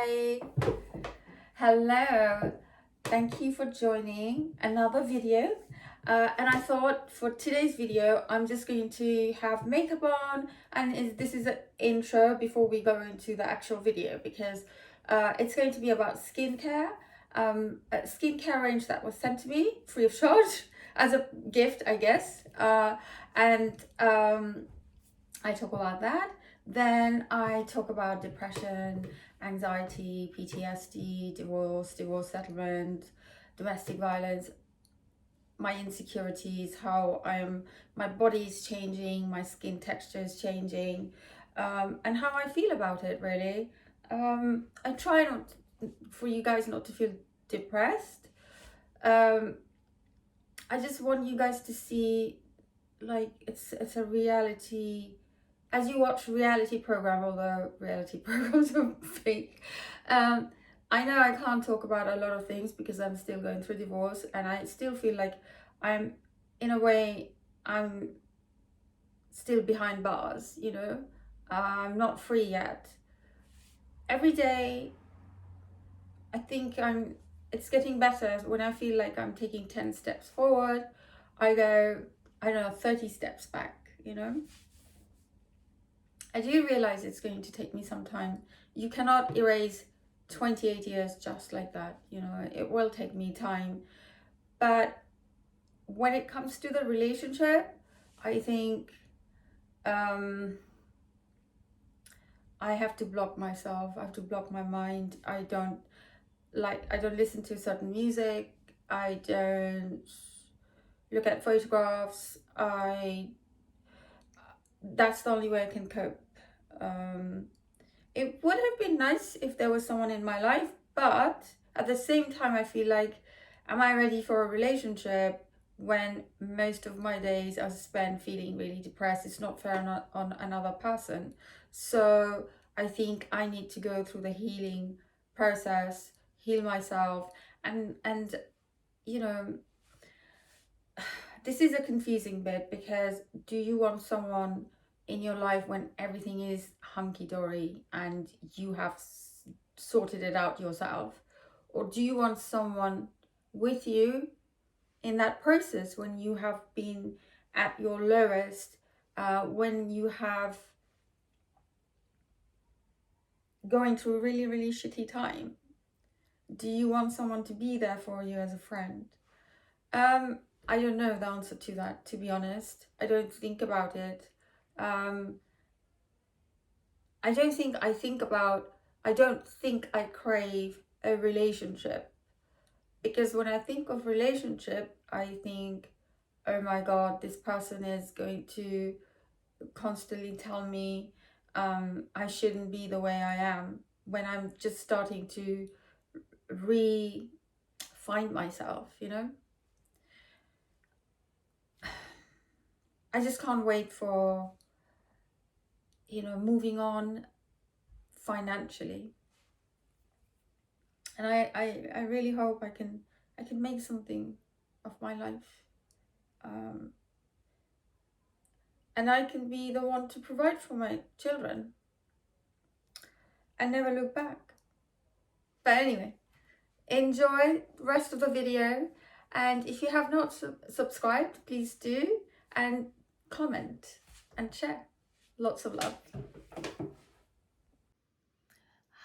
Hi, hello, thank you for joining another video. And I thought for today's video I'm just going to have makeup on, and this is an intro before we go into the actual video, because it's going to be about skincare, a skincare range that was sent to me free of charge as a gift, I guess. And I talk about that. Then I talk about depression, anxiety, PTSD, divorce settlement, domestic violence, my insecurities, how my body is changing, my skin texture is changing, and how I feel about it, really. I try not for you guys not to feel depressed. I just want you guys to see, like, it's a reality. As you watch reality program, although reality programs are fake, I know I can't talk about a lot of things because I'm still going through divorce, and I still feel like I'm, in a way, I'm still behind bars, you know. I'm not free yet. Every day, I think it's getting better. When I feel like I'm taking 10 steps forward, I go, I don't know, 30 steps back, you know. I do realize it's going to take me some time. You cannot erase 28 years just like that, you know. It will take me time. But when it comes to the relationship, I think I have to block myself. I have to block my mind. I don't listen to certain music. I don't look at photographs. That's the only way I can cope. It would have been nice if there was someone in my life, but at the same time, I feel like, am I ready for a relationship when most of my days are spent feeling really depressed? It's not fair on another person. So I think I need to go through the healing process, heal myself, and you know, this is a confusing bit, because do you want someone in your life when everything is hunky-dory and you have sorted it out yourself? Or do you want someone with you in that process when you have been at your lowest, when you have going through a really, really shitty time? Do you want someone to be there for you as a friend? I don't know the answer to that, to be honest. I don't think about it. I don't think I crave a relationship, because when I think of relationship, I think, oh my God, this person is going to constantly tell me I shouldn't be the way I am, when I'm just starting to find myself, you know. I just can't wait for, you know, moving on financially. And I really hope I can make something of my life. And I can be the one to provide for my children and never look back. But anyway, enjoy the rest of the video. And if you have not subscribed, please do, and comment and share. Lots of love.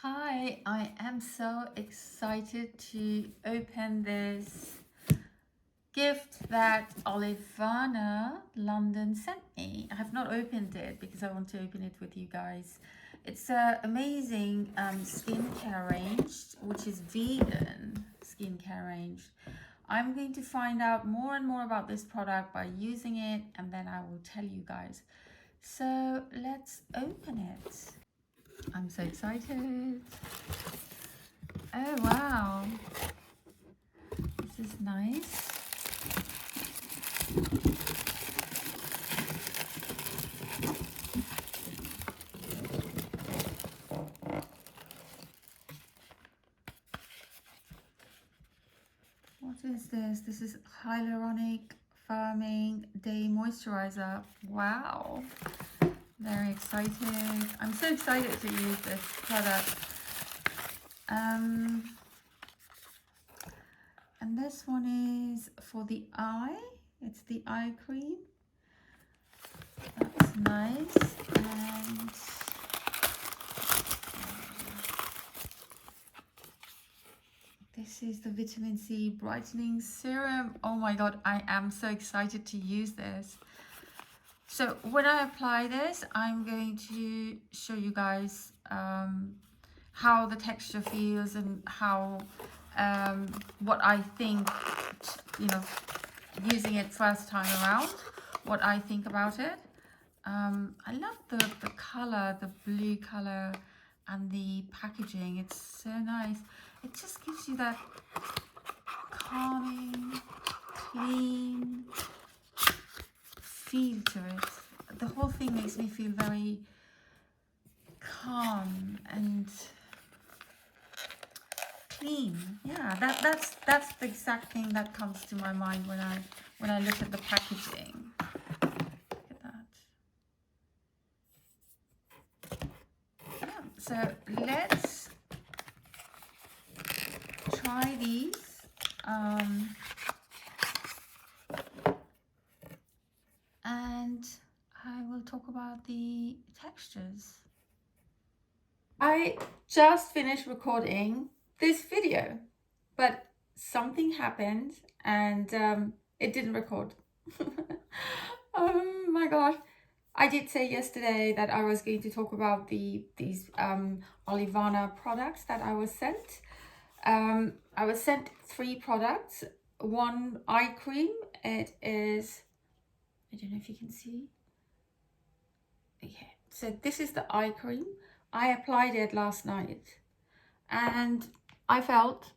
Hi, I am so excited to open this gift that Olivana London sent me. I have not opened it because I want to open it with you guys. It's an amazing skincare range, which is vegan skincare range. I'm going to find out more and more about this product by using it, and then I will tell you guys. So let's open it. I'm so excited. Oh wow, this is nice. What is this? This is hyaluronic firming day moisturizer. Wow, very excited. I'm so excited to use this product. And this one is for the eye. It's the eye cream. That's nice. And this is the vitamin C brightening serum. Oh my god, I am so excited to use this. So when I apply this, I'm going to show you guys how the texture feels and how what I think, you know, using it first time around, what I think about it. I love the color, the blue color, and the packaging. It's so nice. It just gives you that calming, clean feel to it. The whole thing makes me feel very calm and clean. Yeah, that's the exact thing that comes to my mind when I look at the packaging. Look at that. Yeah, so let's try these. And I will talk about the textures. I just finished recording this video, but something happened and it didn't record. Oh my god. I did say yesterday that I was going to talk about these Olivana products that I was sent. I was sent 3 products. One eye cream. It is, I don't know if you can see. Okay, so this is the eye cream. I applied it last night and I felt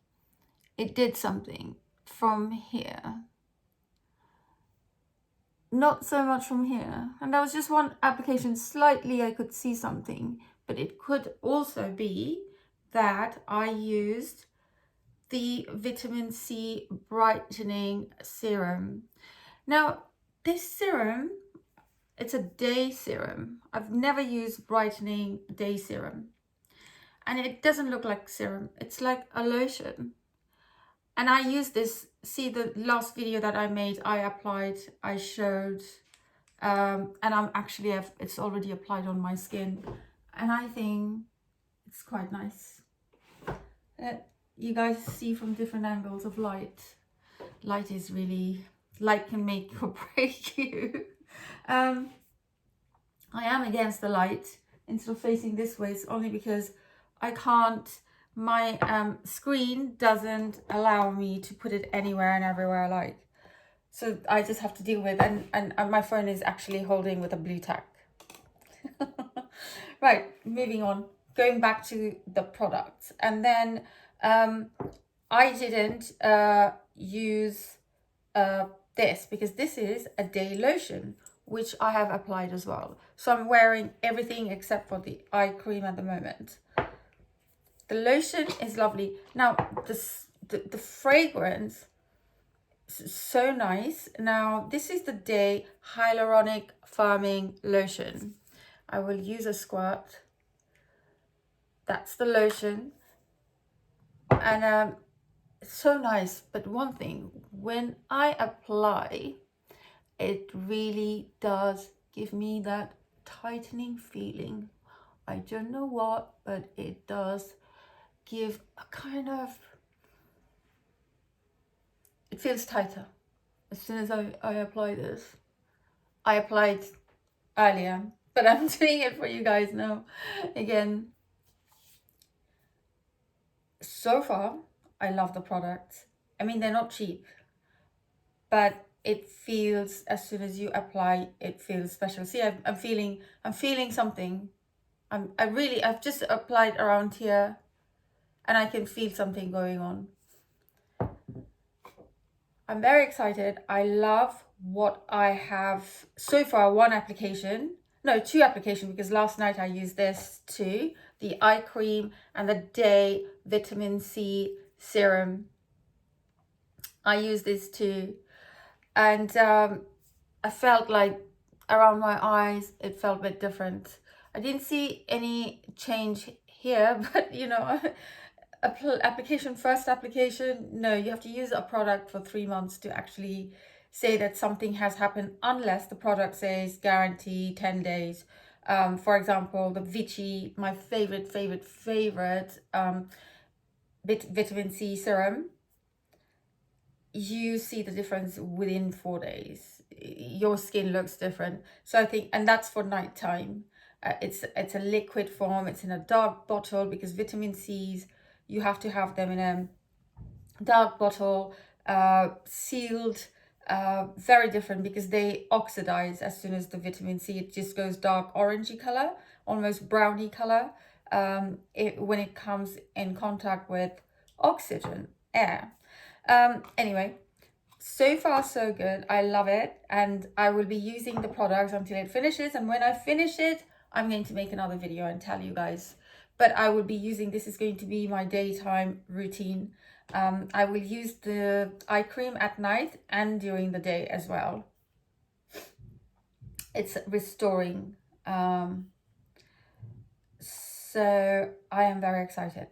it did something from here. Not so much from here. And there was just one application, slightly I could see something, but it could also be that I used the vitamin C brightening serum. Now, this serum, it's a day serum. I've never used brightening day serum. And it doesn't look like serum. It's like a lotion. And I use this, see the last video that I made, I showed, and I'm actually, it's already applied on my skin. And I think it's quite nice. You guys see from different angles of light. Light is really, light can make or break you. I am against the light instead of facing this way. It's only because I can't, my screen doesn't allow me to put it anywhere and everywhere I like. So I just have to deal with, and my phone is actually holding with a blue tack. Right, moving on, going back to the products. And then I didn't use this because this is a day lotion, which I have applied as well. So I'm wearing everything except for the eye cream at the moment. The lotion is lovely. Now, the fragrance is so nice. Now, this is the Day Hyaluronic Firming Lotion. I will use a squirt. That's the lotion. And it's so nice. But one thing, when I apply, it really does give me that tightening feeling. I don't know what, but it does give a kind of, it feels tighter as soon as I apply this. I applied earlier, but I'm doing it for you guys now again. So far, I love the products. I mean, they're not cheap, but it feels, as soon as you apply, it feels special. See, I'm feeling something. I've just applied around here and I can feel something going on. I'm very excited. I love what I have so far. 2 applications, because last night I used this too, the eye cream and the day vitamin C serum. I used this too, and I felt like around my eyes it felt a bit different. I didn't see any change here, but you know, application, first application, no, you have to use a product for 3 months to actually say that something has happened, unless the product says guarantee 10 days. For example, the Vichy, my favorite vitamin C serum, you see the difference within 4 days. Your skin looks different. So I think, and that's for nighttime. It's a liquid form. It's in a dark bottle, because vitamin C's, you have to have them in a dark bottle, sealed, very different, because they oxidize as soon as the vitamin C, it just goes dark orangey color, almost browny color, when it comes in contact with oxygen, air. Anyway, so far so good. I love it, and I will be using the products until it finishes, and when I finish it, I'm going to make another video and tell you guys. But I will be using, this is going to be my daytime routine. I will use the eye cream at night and during the day as well. It's restoring. So I am very excited.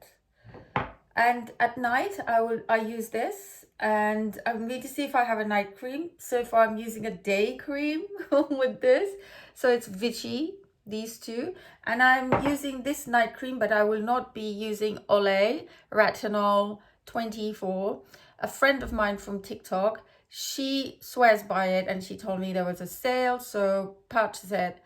And at night I use this, and I'm going to see if I have a night cream. So far I'm using a day cream with this. So it's Vichy, these two. And I'm using this night cream, but I will not be using Olay Retinol 24. A friend of mine from TikTok, she swears by it, and she told me there was a sale, so purchase it.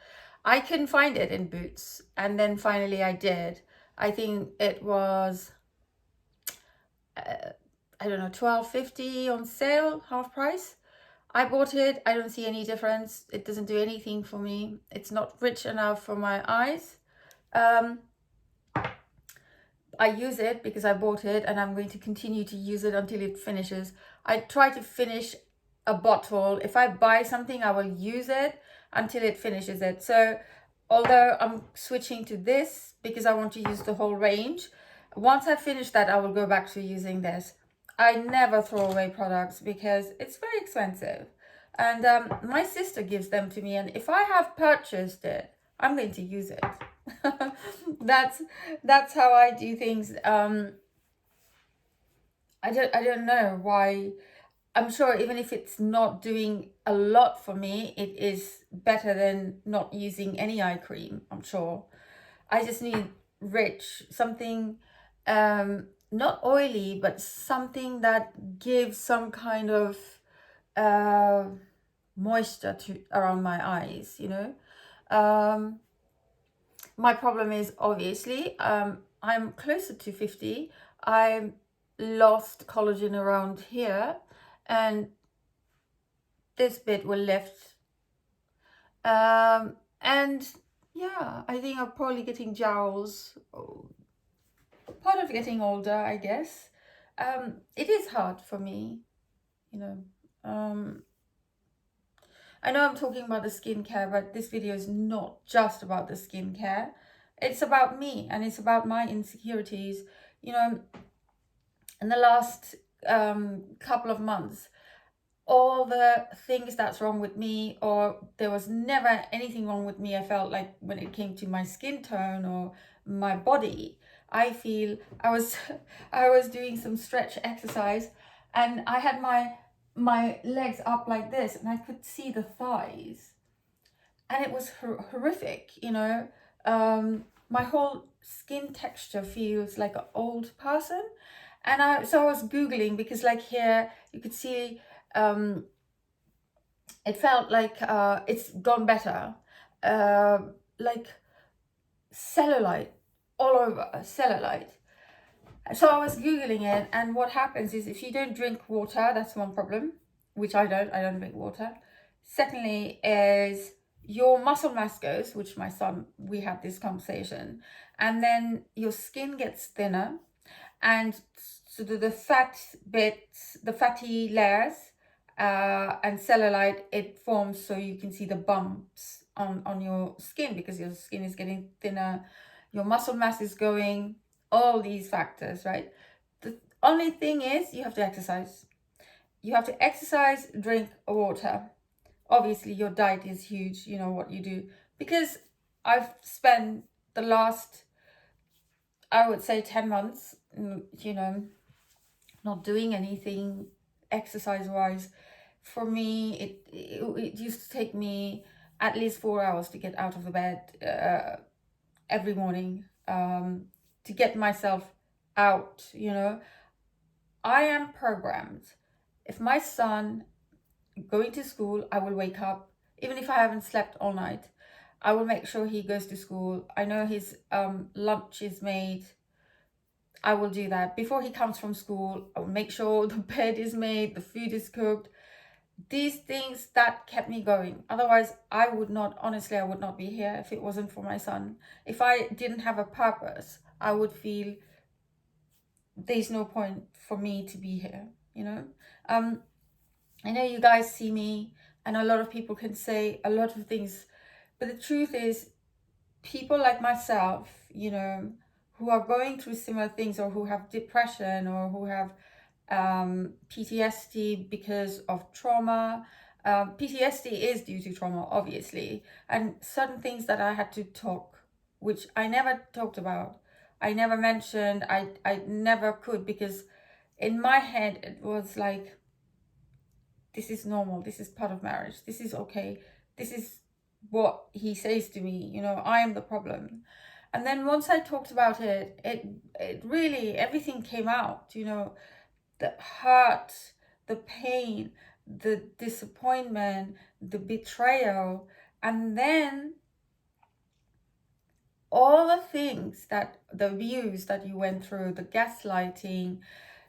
I couldn't find it in Boots, and then finally I did. I think it was I don't know, $12.50 on sale, half price. I bought it. I don't see any difference. It doesn't do anything for me. It's not rich enough for my eyes. I use it because I bought it, and I'm going to continue to use it until it finishes. I try to finish a bottle. If I buy something, I will use it until it finishes it. So although I'm switching to this because I want to use the whole range, once I finish that, I will go back to using this. I never throw away products because it's very expensive. And my sister gives them to me, and if I have purchased it, I'm going to use it. That's how I do things. I don't know why. I'm sure even if it's not doing a lot for me, it is better than not using any eye cream, I'm sure. I just need rich, something not oily, but something that gives some kind of moisture to around my eyes, you know. My problem is, obviously, I'm closer to 50. I lost collagen around here, and this bit will lift. And yeah, I think I'm probably getting jowls. Part of getting older, I guess. It is hard for me, you know. I know I'm talking about the skincare, but this video is not just about the skincare. It's about me, and it's about my insecurities. You know, in the last couple of months, all the things that's wrong with me, or there was never anything wrong with me, I felt like, when it came to my skin tone or my body. I feel I was doing some stretch exercise, and I had my legs up like this, and I could see the thighs, and it was horrific, you know. My whole skin texture feels like an old person. And I was googling, because like here you could see it felt like it's gone better, like cellulite, all over cellulite. So I was googling it, and what happens is, if you don't drink water, that's one problem, which I don't drink water. Secondly is your muscle mass goes, which my son, we had this conversation, and then your skin gets thinner, and so the fat bits, the fatty layers, and cellulite, it forms, so you can see the bumps on your skin, because your skin is getting thinner, your muscle mass is going, all these factors, right? The only thing is, you have to exercise. You have to exercise, drink water. Obviously, your diet is huge, you know what you do. Because I've spent the last, I would say, 10 months, you know, not doing anything exercise wise. For me, it used to take me at least 4 hours to get out of the bed every morning, to get myself out, you know. I am programmed. If my son going to school, I will wake up, even if I haven't slept all night. I will make sure he goes to school. I know his lunch is made. I will do that. Before he comes from school, I will make sure the bed is made, the food is cooked. These things that kept me going. Otherwise, I would not be here if it wasn't for my son. If I didn't have a purpose, I would feel there's no point for me to be here, you know? I know you guys see me, and a lot of people can say a lot of things, but the truth is, people like myself, you know, who are going through similar things, or who have depression, or who have PTSD because of trauma. PTSD is due to trauma, obviously, and certain things that I had to talk, which I never talked about, I never mentioned, I never could, because in my head it was like, this is normal, this is part of marriage, this is okay, this is what he says to me, you know, I am the problem. And then once I talked about it, it really, everything came out, you know, the hurt, the pain, the disappointment, the betrayal, and then all the things, that the abuse that you went through, the gaslighting,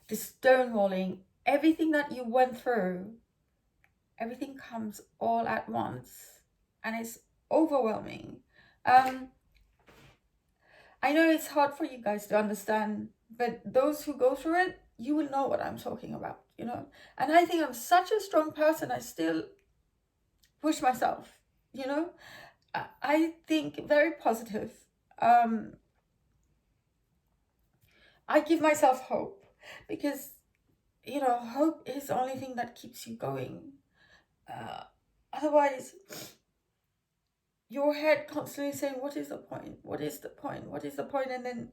the stonewalling, everything that you went through, everything comes all at once, and it's overwhelming. I know it's hard for you guys to understand, but those who go through it, you will know what I'm talking about, you know. And I think I'm such a strong person, I still push myself, you know. I think very positive. I give myself hope, because, you know, hope is the only thing that keeps you going. Otherwise, your head constantly saying, what is the point? What is the point? What is the point? And then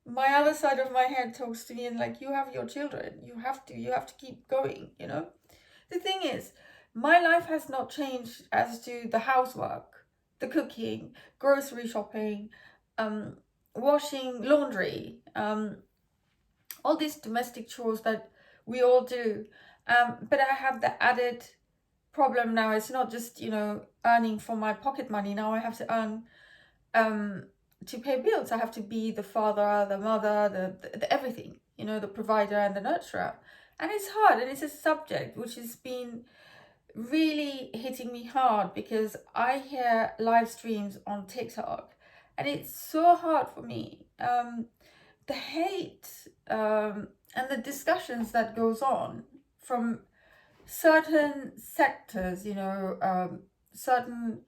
my other side of my head talks to me and like, you have your children. You have to keep going, you know? The thing is, my life has not changed as to the housework, the cooking, grocery shopping, washing, laundry, all these domestic chores that we all do. But I have the added problem now. It's not just, you know, earning for my pocket money. Now I have to earn to pay bills. I have to be the father, the mother, the everything, you know, the provider and the nurturer. And it's hard, and it's a subject which has been really hitting me hard, because I hear live streams on TikTok, and it's so hard for me. The hate and the discussions that goes on from certain sectors, you know, certain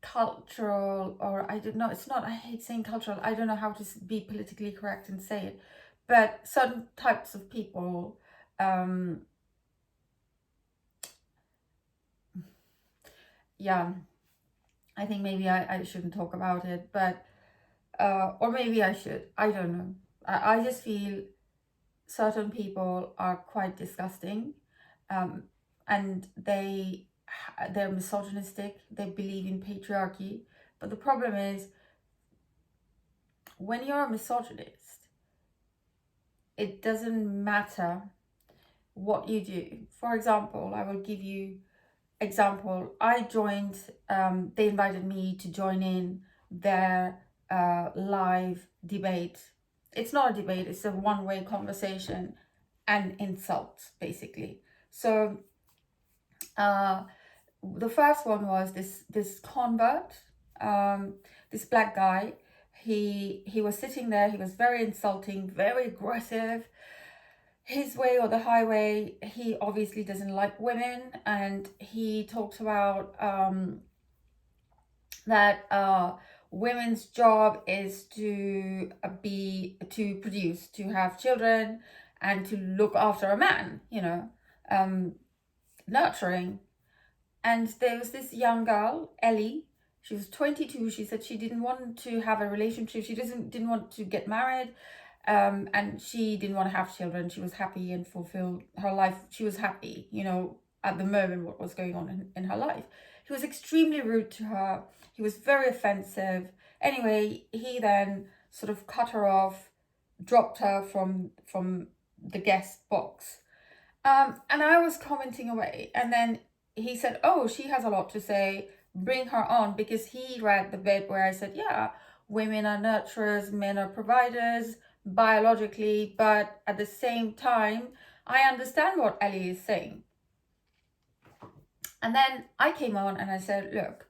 cultural, or I don't know, it's not, I hate saying cultural, I don't know how to be politically correct and say it, but certain types of people, yeah, I think maybe I shouldn't talk about it, but or maybe I should, I don't know. I just feel certain people are quite disgusting, and they're misogynistic, they believe in patriarchy. But the problem is, when you're a misogynist, it doesn't matter what you do. For example, I will give you example. I joined, they invited me to join in their live debate. It's not a debate, it's a one-way conversation and insults, basically. So the first one was this convert, this black guy. He was sitting there, he was very insulting, very aggressive. His way or the highway. He obviously doesn't like women, and he talks about that women's job is to produce, to have children, and to look after a man, you know, nurturing. And there was this young girl, Ellie. She was 22. She said she didn't want to have a relationship. She didn't want to get married. And she didn't want to have children. She was happy and fulfilled her life. She was happy, you know, at the moment, what was going on in her life. He was extremely rude to her. He was very offensive. Anyway, he then sort of cut her off, dropped her from the guest box. And I was commenting away. And then he said, oh, she has a lot to say. Bring her on, because he read the bit where I said, yeah, women are nurturers, men are providers biologically, but at the same time, I understand what Ellie is saying. And then I came on and I said, look,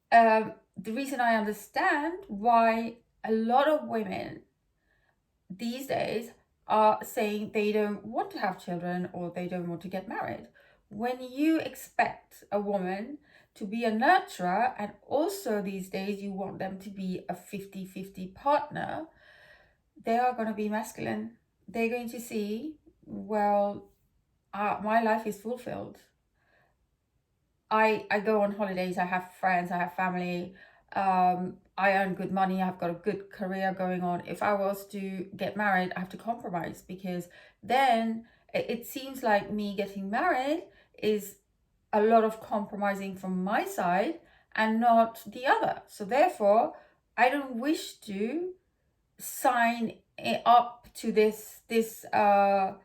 the reason I understand why a lot of women these days are saying they don't want to have children or they don't want to get married. When you expect a woman to be a nurturer, and also these days you want them to be a 50-50 partner, they are going to be masculine. They're going to see, well, my life is fulfilled. I go on holidays, I have friends, I have family, I earn good money, I've got a good career going on. If I was to get married, I have to compromise, because then it seems like me getting married is a lot of compromising from my side and not the other. So therefore, I don't wish to sign up to this what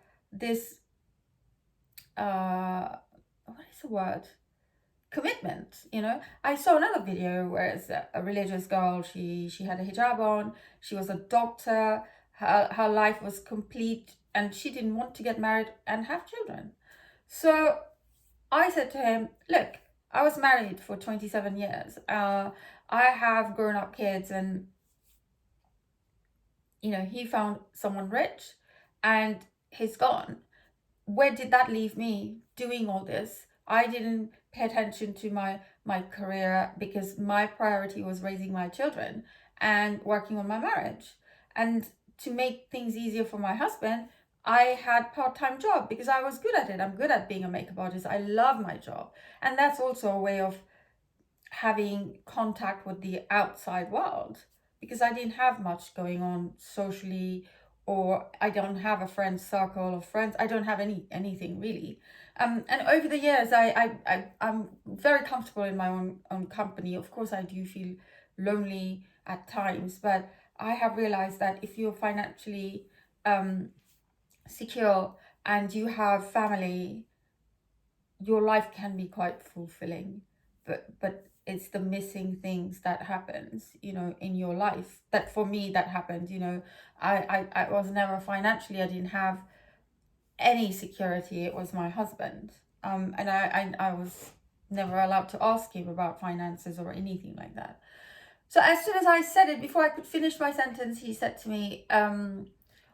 is the word? Commitment, you know. I saw another video where it's a religious girl. She had a hijab on. She was a doctor. Her life was complete, and she didn't want to get married and have children. So I said to him, look, I was married for 27 years. I have grown up kids, and you know, he found someone rich and he's gone. Where did that leave me doing all this? I didn't pay attention to my career, because my priority was raising my children and working on my marriage. And to make things easier for my husband, I had part-time job because I was good at it. I'm good at being a makeup artist. I love my job. And that's also a way of having contact with the outside world, because I didn't have much going on socially, or I don't have a friend circle of friends. I don't have anything really. And over the years, I'm very comfortable in my own company. Of course, I do feel lonely at times, but I have realized that if you're financially secure and you have family, your life can be quite fulfilling. But it's the missing things that happens, you know, in your life. That for me, that happened, you know. I was never financially, I didn't have any security. It was my husband. And I was never allowed to ask him about finances or anything like that. So as soon as I said it, before I could finish my sentence, he said to me,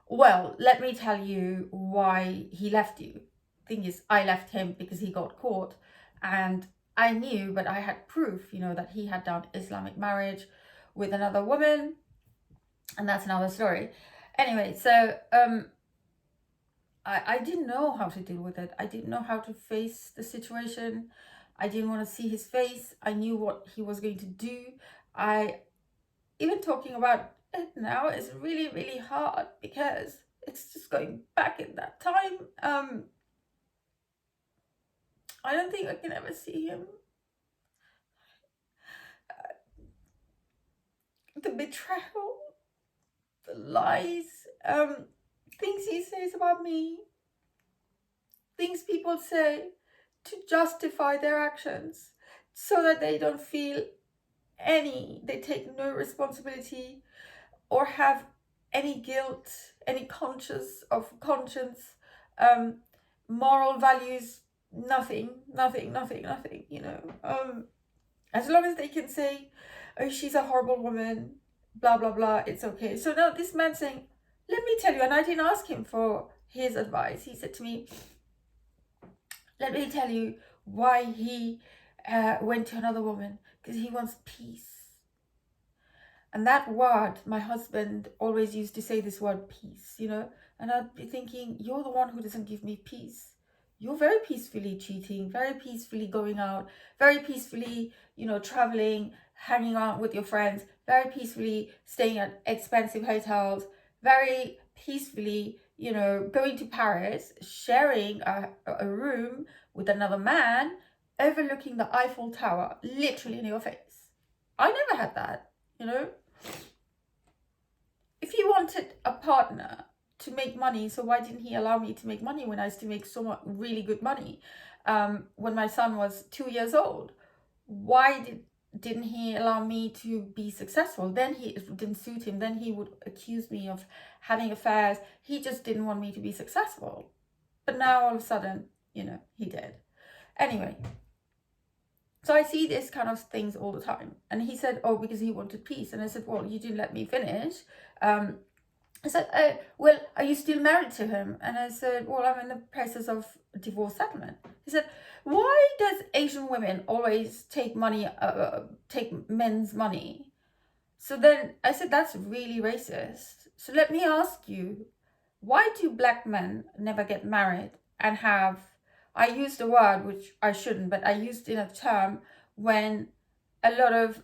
well, let me tell you why he left you. Thing is, I left him because he got caught, and I knew, but I had proof, you know, that he had done Islamic marriage with another woman, and that's another story. Anyway, so I didn't know how to deal with it. I didn't know how to face the situation. I didn't want to see his face. I knew what he was going to do. Even talking about it now is really, really hard, because it's just going back in that time. I don't think I can ever see him. The betrayal, the lies, things he says about me, things people say to justify their actions so that they don't feel they take no responsibility or have any guilt, any conscience, moral values, nothing, you know. As long as they can say, oh, she's a horrible woman, blah, blah, blah, it's okay. So now this man saying, let me tell you, and I didn't ask him for his advice. He said to me, let me tell you why he went to another woman, because he wants peace. And that word, my husband always used to say this word, peace, you know, and I'd be thinking, you're the one who doesn't give me peace. You're very peacefully cheating, very peacefully going out, very peacefully, you know, traveling, hanging out with your friends, very peacefully staying at expensive hotels, very peacefully, you know, going to Paris, sharing a room with another man, overlooking the Eiffel Tower, literally in your face. I never had that, you know. If he wanted a partner to make money, so why didn't he allow me to make money when I used to make so much really good money when my son was 2 years old? Why didn't he allow me to be successful? Then it didn't suit him. Then he would accuse me of having affairs. He just didn't want me to be successful. But now all of a sudden, you know, he did. Anyway, so I see this kind of things all the time. And he said, oh, because he wanted peace. And I said, well, you didn't let me finish. I said, well, are you still married to him? And I said, well, I'm in the process of divorce settlement. He said, why does Asian women always take men's money? So then I said, that's really racist. So let me ask you, why do black men never get married and have, I used a word which I shouldn't, but I used in a term when a lot of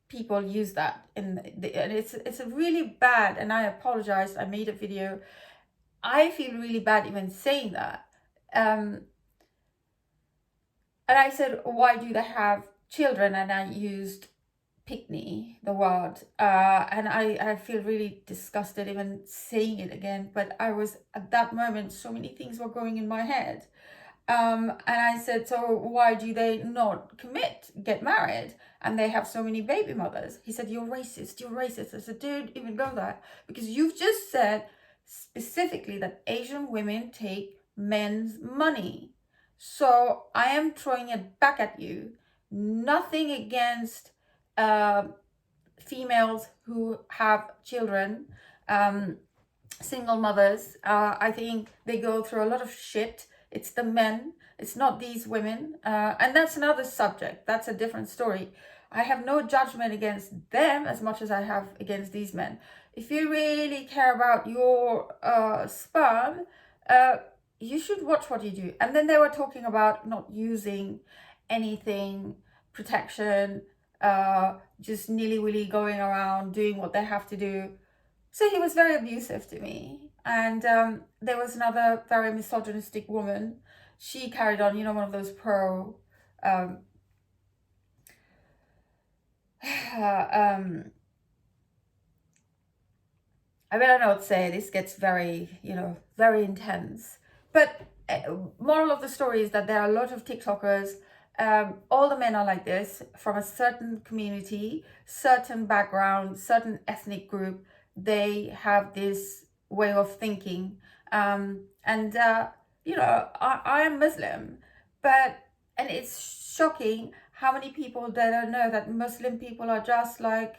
people use that and it's a really bad, and I apologize, I made a video, I feel really bad even saying that, and I said, why do they have children? And I used pickney, the word, and I feel really disgusted even saying it again, but I was at that moment, so many things were going in my head. And I said, so why do they not get married, and they have so many baby mothers? He said, you're racist, you're racist. I said, don't even go there, because you've just said specifically that Asian women take men's money. So I am throwing it back at you. Nothing against females who have children, single mothers. I think they go through a lot of shit. It's the men, it's not these women. And that's another subject. That's a different story. I have no judgment against them as much as I have against these men. If you really care about your sperm, you should watch what you do. And then they were talking about not using anything, protection, just nilly-willy going around doing what they have to do. So he was very abusive to me. And there was another very misogynistic woman. She carried on, you know, one of those pro I don't know what to say. This gets very, you know, very intense. But moral of the story is that there are a lot of TikTokers. All the men are like this, from a certain community, certain background, certain ethnic group. They have this way of thinking. You know, I am Muslim, and it's shocking how many people they don't know that Muslim people are just like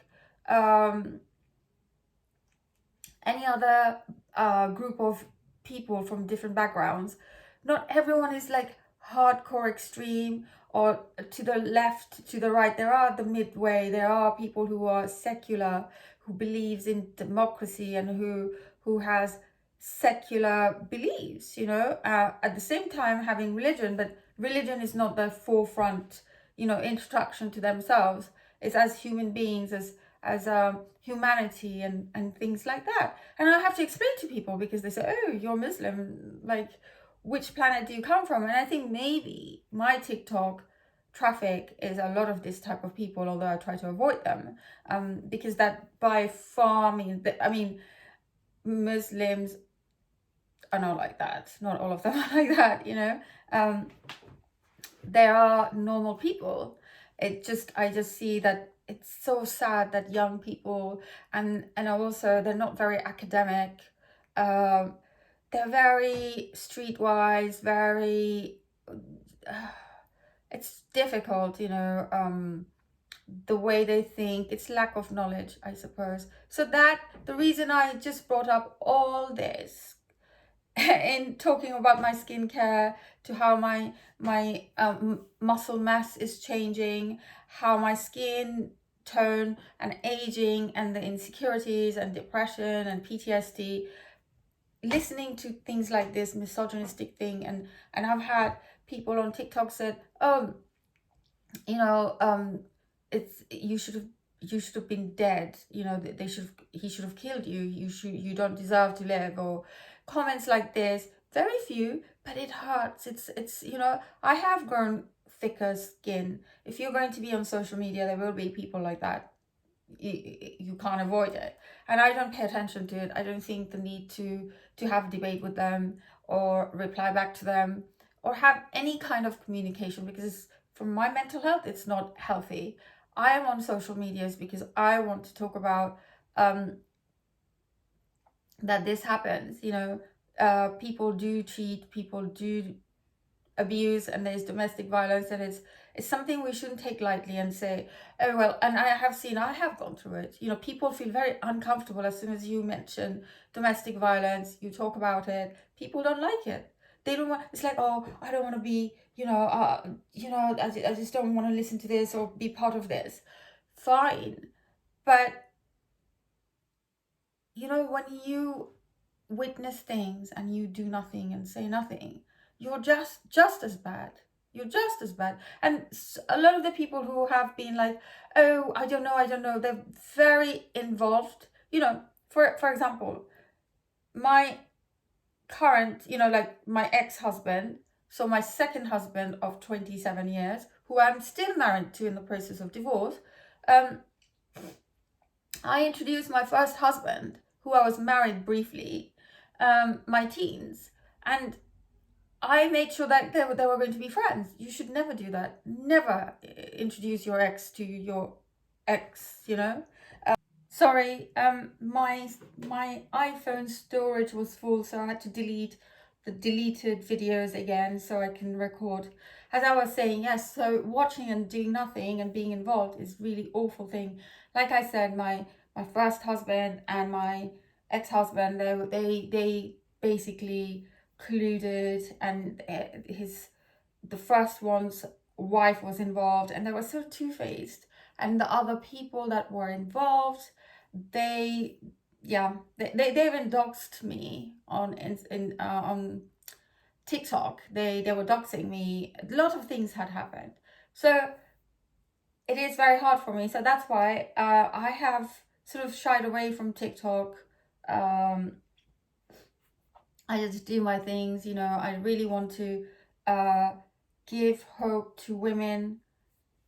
any other group of people from different backgrounds. Not everyone is like hardcore extreme or to the left, to the right. There are the midway. There are people who are secular, who believes in democracy, and who has secular beliefs, you know, at the same time having religion, but religion is not the forefront, you know, introduction to themselves. It's as human beings, as humanity and things like that. And I have to explain to people, because they say, oh, you're Muslim, like, which planet do you come from? And I think maybe my TikTok traffic is a lot of this type of people, although I try to avoid them, because that by far means that, I mean, Muslims are not like that. Not all of them are like that, you know. They are normal people. I just see that it's so sad that young people, and also they're not very academic. They're very streetwise, very it's difficult, you know, the way they think. It's lack of knowledge, I suppose. So that the reason I just brought up all this in talking about my skincare, to how my muscle mass is changing, how my skin tone and aging, and the insecurities and depression and PTSD, listening to things like this misogynistic thing, and I've had people on TikTok said, oh, you know, it's you should have been dead. You know, they should have, he should have killed you. You don't deserve to live, or comments like this. Very few, but it hurts. It's you know, I have grown thicker skin. If you're going to be on social media, there will be people like that. You can't avoid it, and I don't pay attention to it. I don't think the need to have a debate with them or reply back to them or have any kind of communication, because for my mental health it's not healthy. I am on social medias because I want to talk about that this happens, you know. People do cheat, people do abuse, and there's domestic violence, and it's something we shouldn't take lightly and say, oh well. And I have gone through it. You know, people feel very uncomfortable as soon as you mention domestic violence, you talk about it. People don't like it. They don't want, it's like, oh, I don't want to be, I just don't want to listen to this or be part of this. Fine. But you know, when you witness things and you do nothing and say nothing, you're just as bad. You're just as bad. And a lot of the people who have been like, oh, I don't know, they're very involved. You know, for example, my current, you know, like my ex-husband, so my second husband of 27 years, who I'm still married to in the process of divorce. I introduced my first husband, who I was married briefly, my teens, and I made sure that they were going to be friends. You should never do that. Never introduce your ex to your ex, you know. Sorry, my iPhone storage was full, so I had to delete the deleted videos again so I can record. As I was saying, yes, so watching and doing nothing and being involved is really awful thing. Like I said, my first husband and my ex-husband, they basically colluded, and the first one's wife was involved, and they were so two-faced. And the other people that were involved, they they even doxed me on TikTok. They were doxing me. A lot of things had happened, so it is very hard for me. So that's why I have sort of shied away from TikTok. um I just do my things, you know. I really want to uh give hope to women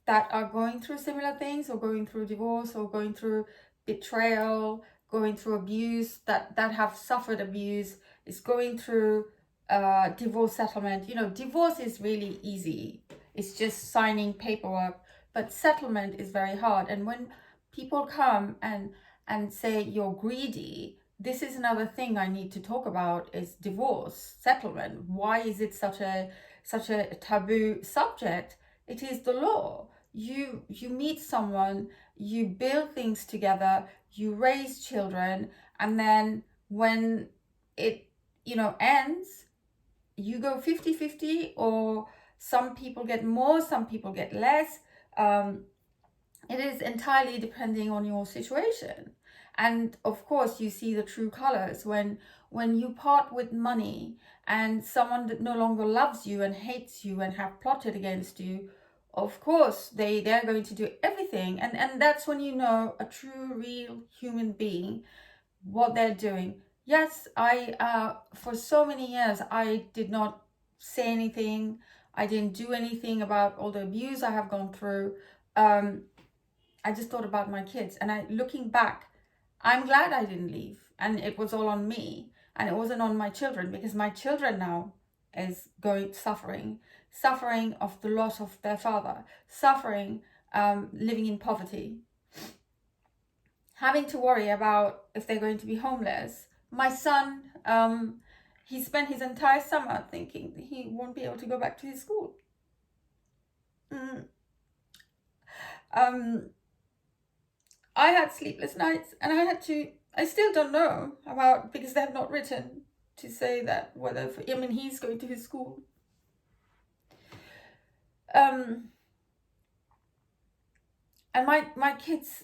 that are going through similar things, or going through divorce, or going through betrayal, going through abuse, that have suffered abuse, is going through divorce settlement. You know, divorce is really easy. It's just signing paperwork, but settlement is very hard. And when people come and say you're greedy, this is another thing I need to talk about, is divorce settlement. Why is it such a taboo subject? It is the law. You meet someone, you build things together, you raise children, and then when it, you know, ends, you go 50-50, or some people get more, some people get less. It is entirely depending on your situation. And of course, you see the true colors when you part with money, and someone that no longer loves you and hates you and have plotted against you. Of course, they're going to do everything, and that's when you know a true, real human being, what they're doing. Yes, I for so many years I did not say anything. I didn't do anything about all the abuse I have gone through. I just thought about my kids, and looking back, I'm glad I didn't leave, and it was all on me, and it wasn't on my children, because my children now is going suffering of the loss of their father, suffering, living in poverty, having to worry about if they're going to be homeless. My son, he spent his entire summer thinking he won't be able to go back to his school. Mm. Um, I had sleepless nights, and I still don't know about, because they have not written to say that whether, I mean, he's going to his school. And my kids,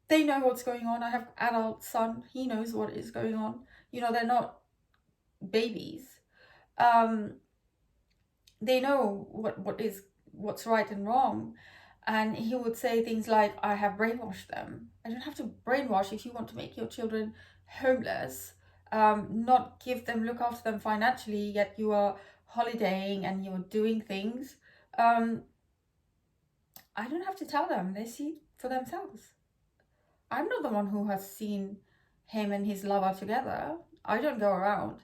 they know what's going on. I have an adult son, he knows what is going on. You know, they're not babies. Um, they know what's right and wrong. And he would say things like, I have brainwashed them. I don't have to brainwash. If you want to make your children homeless, not give them, look after them financially, yet you are holidaying and you're doing things, I don't have to tell them. They see for themselves. I'm not the one who has seen him and his lover together. I don't go around.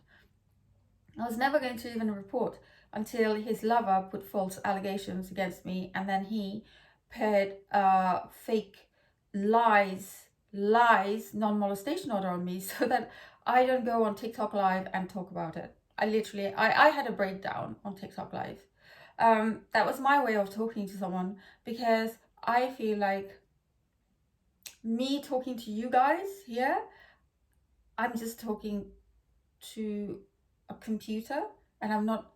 I was never going to even report until his lover put false allegations against me, and then he put fake lies, non-molestation order on me so that I don't go on TikTok live and talk about it. I had a breakdown on TikTok live. That was my way of talking to someone, because I feel like me talking to you guys here, I'm just talking to a computer, and I'm not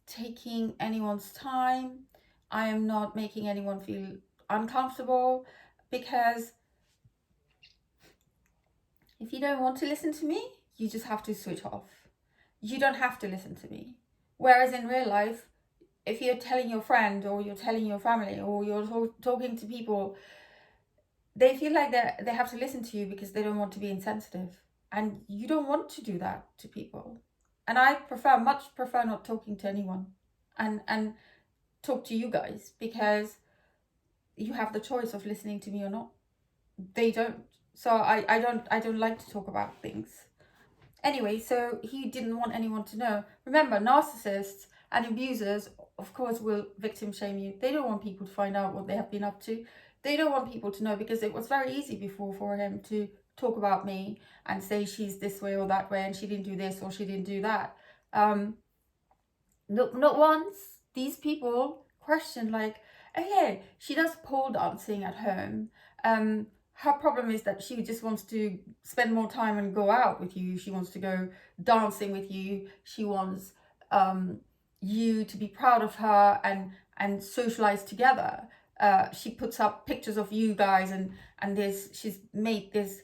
taking anyone's time. I am not making anyone feel uncomfortable, because if you don't want to listen to me, you just have to switch off. You don't have to listen to me. Whereas in real life, if you're telling your friend or you're telling your family or you're talking to people, they feel like they have to listen to you because they don't want to be insensitive. And you don't want to do that to people. And I much prefer not talking to anyone and talk to you guys, because you have the choice of listening to me or not. They don't. So I don't like to talk about things. Anyway, so he didn't want anyone to know. Remember, narcissists and abusers, of course, will victim shame you. They don't want people to find out what they have been up to. They don't want people to know, because it was very easy before for him to talk about me and say she's this way or that way and she didn't do this or she didn't do that. Not once these people questioned, like, okay, she does pole dancing at home. Her problem is that she just wants to spend more time and go out with you. She wants to go dancing with you. She wants you to be proud of her and socialize together. She puts up pictures of you guys, and she's made this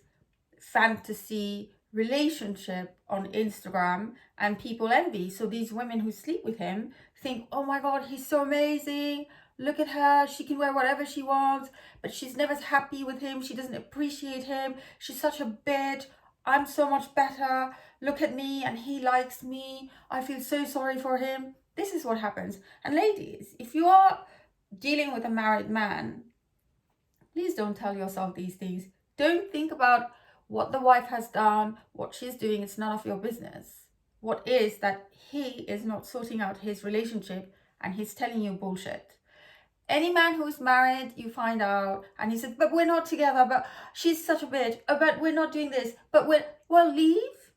fantasy relationship on Instagram, and people envy. So these women who sleep with him think, oh my God, he's so amazing. Look at her. She can wear whatever she wants, but she's never happy with him. She doesn't appreciate him. She's such a bitch. I'm so much better. Look at me, and he likes me. I feel so sorry for him. This is what happens. And ladies, if you are dealing with a married man, please don't tell yourself these things. Don't think about what the wife has done, what she's doing. It's none of your business. What is that he is not sorting out his relationship, and he's telling you bullshit. Any man who's married, you find out, and he says, but we're not together, but she's such a bitch, but we're not doing this, but well, leave.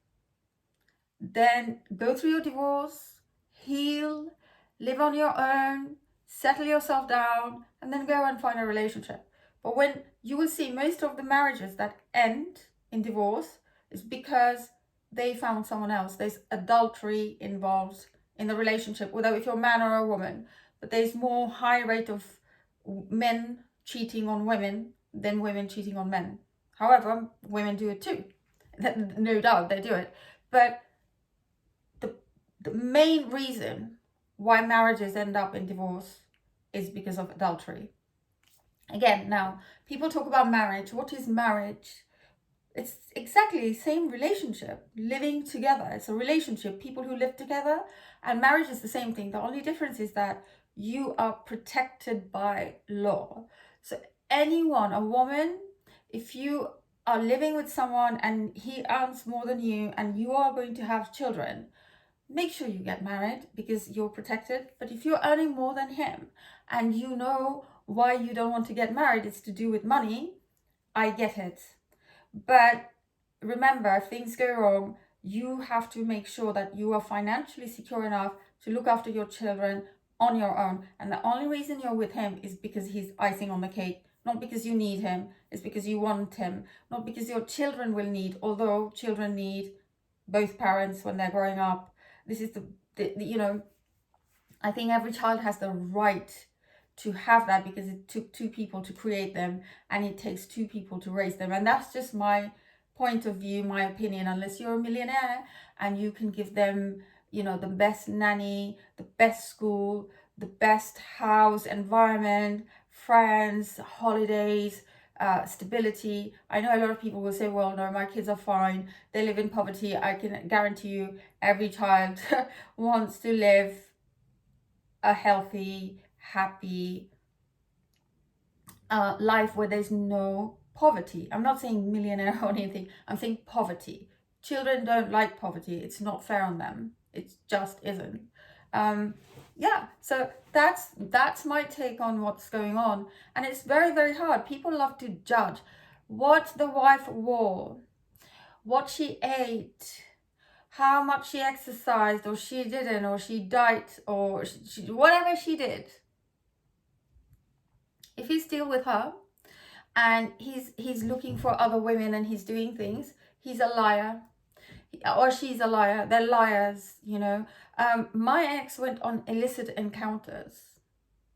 Then go through your divorce, heal, live on your own, settle yourself down, and then go and find a relationship. But when you will see most of the marriages that end in divorce is because they found someone else. There's adultery involved in the relationship, whether if you're a man or a woman. But there's more high rate of men cheating on women than women cheating on men. However, women do it too. No doubt they do it. But the main reason why marriages end up in divorce is because of adultery. Again, now, people talk about marriage. What is marriage? It's exactly the same relationship, living together. It's a relationship, people who live together, and marriage is the same thing. The only difference is that you are protected by law. So anyone, a woman, if you are living with someone and he earns more than you and you are going to have children, make sure you get married because you're protected. But if you're earning more than him and you know why you don't want to get married, it's to do with money, I get it. But remember, if things go wrong, you have to make sure that you are financially secure enough to look after your children on your own. And the only reason you're with him is because he's icing on the cake. Not because you need him, it's because you want him. Not because your children will need, although children need both parents when they're growing up. This is the I think every child has the right to have that, because it took two people to create them and it takes two people to raise them. And that's just my point of view, my opinion. Unless you're a millionaire and you can give them you know, the best nanny, the best school, the best house environment, friends, holidays, stability. I know a lot of people will say, well, no, my kids are fine, they live in poverty. I can guarantee you every child wants to live a healthy, happy life where there's no poverty. I'm not saying millionaire or anything, I'm saying poverty. Children don't like poverty, it's not fair on them, it just isn't. Yeah, so that's my take on what's going on, and it's very, very hard. People love to judge what the wife wore, what she ate, how much she exercised or she didn't, or she died, or whatever she did. If he's still with her and he's looking for other women and he's doing things, he's a liar, or she's a liar. They're liars, you know. My ex went on illicit encounters.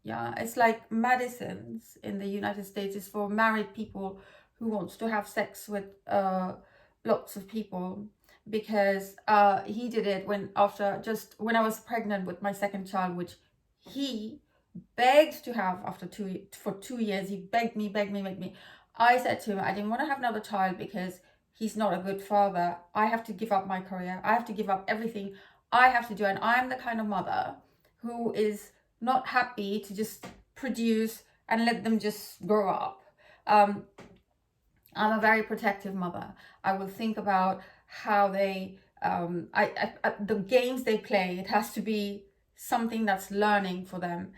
Yeah, it's like medicines in the United States is for married people who wants to have sex with lots of people, because he did it when I was pregnant with my second child, which he begged to have for 2 years. He begged me, begged me, begged me. I said to him, I didn't want to have another child because he's not a good father. I have to give up my career. I have to give up everything I have to do. And I'm the kind of mother who is not happy to just produce and let them just grow up. I'm a very protective mother. I will think about how they, the games they play, it has to be something that's learning for them.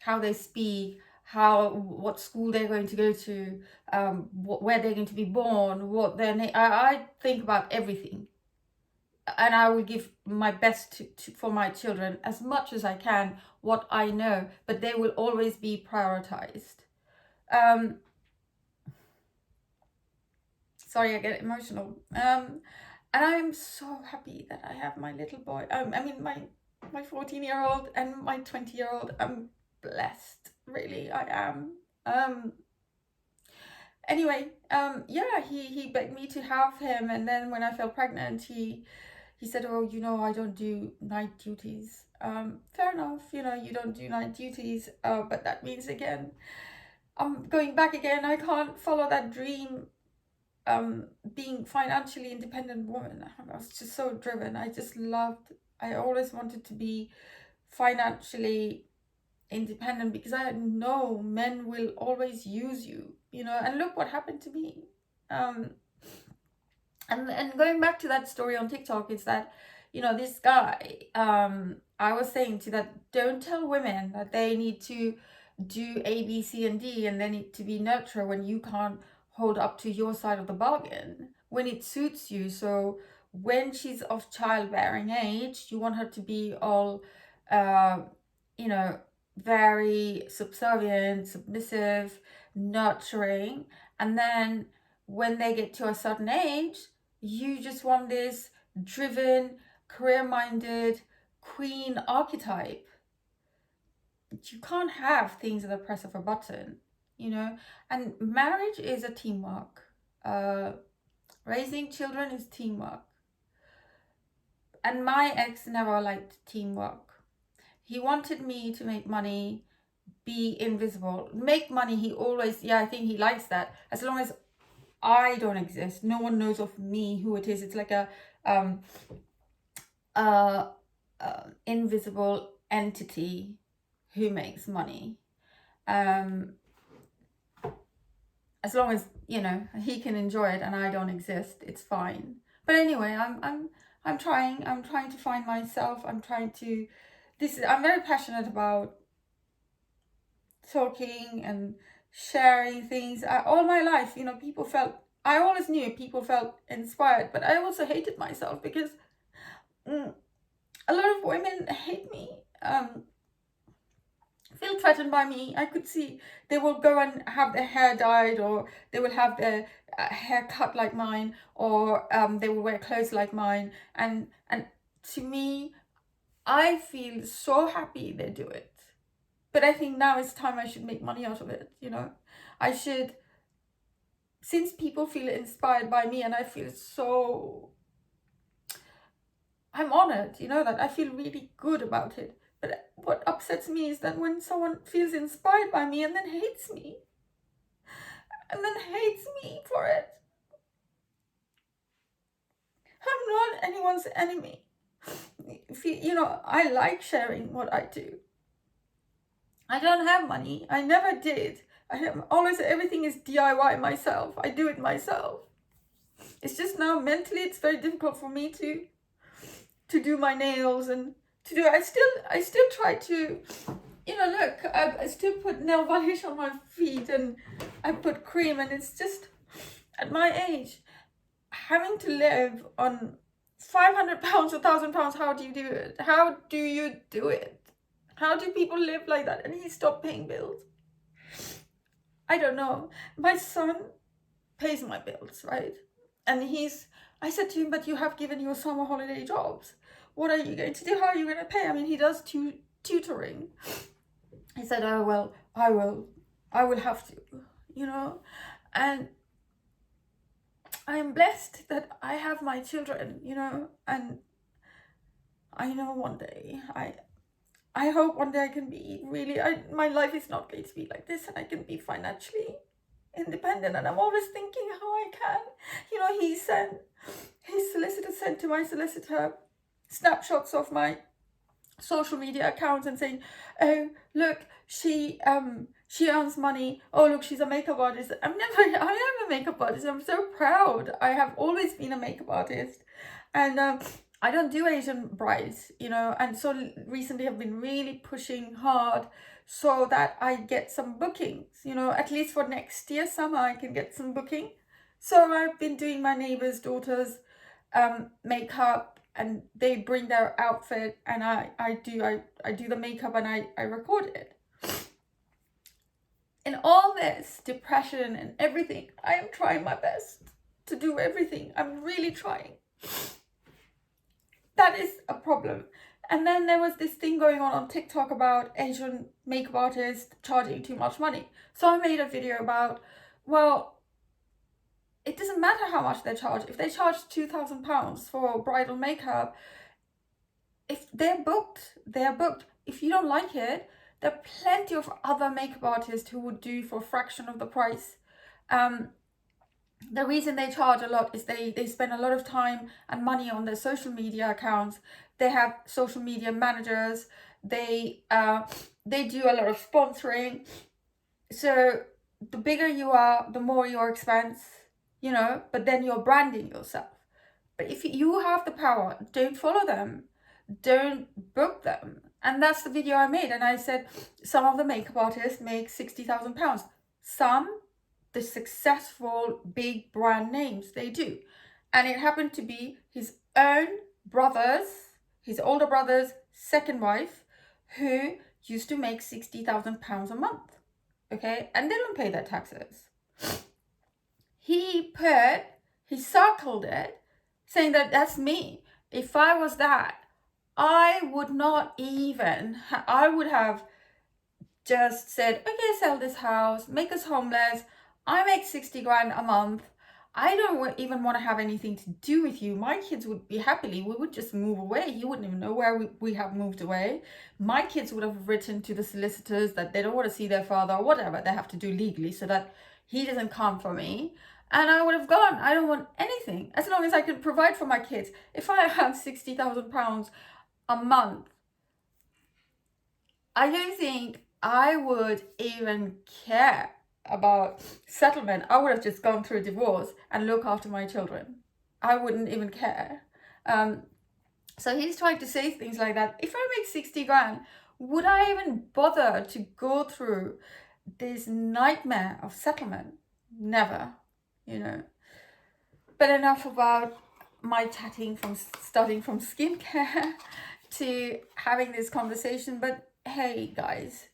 How they speak, what school they're going to go to, where they're going to be born, what their name. I think about everything, and I will give my best for my children as much as I can, what I know, but they will always be prioritized. Sorry, I get emotional. And I'm so happy that I have my little boy. I mean, my 14-year-old and my 20-year-old. I'm blessed, really, I am. Anyway, yeah, he begged me to have him, and then when I fell pregnant, he said, oh, you know, I don't do night duties. Fair enough, you know, you don't do night duties, but that means, again, I'm going back again. I can't follow that dream, being financially independent woman. I was just so driven. I always wanted to be financially independent, because I know men will always use you, you know, and look what happened to me. And going back to that story on TikTok, is that, you know, this guy, I was saying to that, don't tell women that they need to do A, B, C, and D, and they need to be nurturer when you can't hold up to your side of the bargain, when it suits you. So when she's of childbearing age, you want her to be all, you know, very subservient, submissive, nurturing. And then when they get to a certain age, you just want this driven, career-minded queen archetype. You can't have things at the press of a button, you know. And marriage is a teamwork. Raising children is teamwork. And my ex never liked teamwork. He wanted me to make money, be invisible, make money. He always, yeah, I think he likes that. As long as I don't exist, no one knows of me, who it is. It's like a invisible entity who makes money. As long as, you know, he can enjoy it and I don't exist, it's fine. But anyway, I'm trying to find myself. I'm very passionate about talking and sharing things. All my life, you know, I always knew people felt inspired, but I also hated myself, because a lot of women hate me, feel threatened by me. I could see they will go and have their hair dyed, or they will have their hair cut like mine, or they will wear clothes like mine, and to me, I feel so happy they do it. But I think now it's time I should make money out of it, you know. I should, since people feel inspired by me, and I feel so, I'm honored, you know, that I feel really good about it. But what upsets me is that when someone feels inspired by me and then hates me for it. I'm not anyone's enemy. You know, I like sharing what I do. I don't have money. I never did. I have always, everything is DIY myself. I do it myself. It's just now mentally it's very difficult for me to do my nails and to do. I still try to, you know, look, I still put nail varnish on my feet and I put cream, and it's just, at my age, having to live on £500 or £1,000, how do you do it? How do you do it? How do people live like that? And he stopped paying bills. I don't know. My son pays my bills, right? And I said to him, but you have given your summer holiday jobs. What are you going to do? How are you going to pay? I mean, he does tutoring. He said, oh, well, I will have to, you know. And I am blessed that I have my children, you know, and I know one day, I hope one day I can be really, my life is not going to be like this, and I can be financially independent. And I'm always thinking how I can, you know. His solicitor sent to my solicitor snapshots of my social media accounts and saying, oh, look, she earns money. Oh, look, she's a makeup artist. I am a makeup artist. I'm so proud. I have always been a makeup artist. And I don't do Asian brides, you know, and so recently I've been really pushing hard so that I get some bookings, you know, at least for next year summer I can get some booking. So I've been doing my neighbor's daughter's makeup, and they bring their outfit, and I do the makeup, and I record it. In all this depression and everything, I am trying my best to do everything. I'm really trying. That is a problem. And then there was this thing going on TikTok about Asian makeup artists charging too much money. So I made a video about, well, it doesn't matter how much they charge. If they charge £2,000 for bridal makeup, if they're booked, they're booked. If you don't like it, there are plenty of other makeup artists who would do for a fraction of the price. The reason they charge a lot is they spend a lot of time and money on their social media accounts. They have social media managers. They do a lot of sponsoring. So the bigger you are, the more your expense, you know, but then you're branding yourself. But if you have the power, don't follow them. Don't book them. And that's the video I made. And I said, some of the makeup artists make £60,000. Some, the successful big brand names, they do. And it happened to be his own brother's, his older brother's second wife, who used to make £60,000 a month. Okay, and they don't pay their taxes. He circled it, saying that that's me. If I was that, I would not even, I would have just said, okay, sell this house, make us homeless. I make 60 grand a month. I don't even want to have anything to do with you. My kids would be happily, we would just move away. He wouldn't even know where we have moved away. My kids would have written to the solicitors that they don't want to see their father, or whatever they have to do legally, so that he doesn't come for me. And I would have gone. I don't want anything, as long as I can provide for my kids. If I had £60,000 a month, I don't think I would even care about settlement. I would have just gone through a divorce and look after my children. I wouldn't even care. So he's trying to say things like that. If I make 60 grand, would I even bother to go through this nightmare of settlement? Never, you know. But enough about my chatting, from starting from skincare to having this conversation. But hey guys,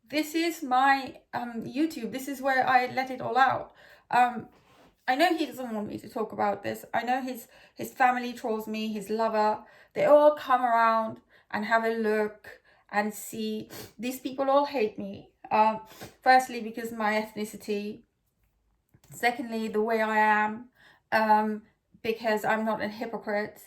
this is my YouTube. This is where I let it all out. I know he doesn't want me to talk about this. I know his family trolls me, his lover. They all come around and have a look and see. These people all hate me. Firstly, because my ethnicity. Secondly, the way I am. Because I'm not a hypocrite.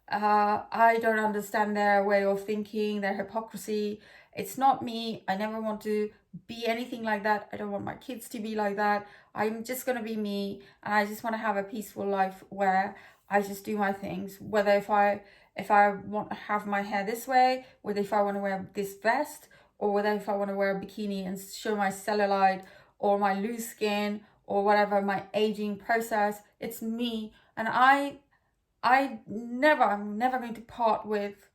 I don't understand their way of thinking, their hypocrisy. It's not me. I never want to be anything like that. I don't want my kids to be like that. I'm just going to be me, and I just want to have a peaceful life where I just do my things. Whether if I want to have my hair this way, whether if I want to wear this vest, or whether if I want to wear a bikini and show my cellulite or my loose skin or whatever, my aging process. It's me, and I'm never going to part with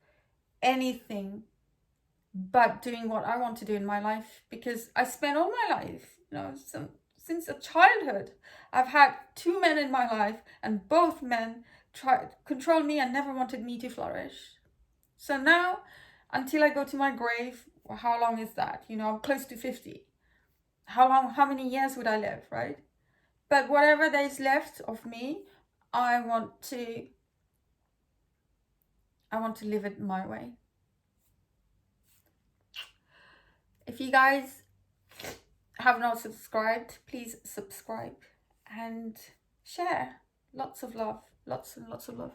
anything but doing what I want to do in my life, because I spent all my life, since a childhood, I've had two men in my life, and both men tried to control me and never wanted me to flourish. So now, until I go to my grave, well, how long is that? I'm close to 50. How many years would I live, right? But whatever there's left of me, I want to live it my way. If you guys have not subscribed, please subscribe and share. Lots of love. Lots and lots of love.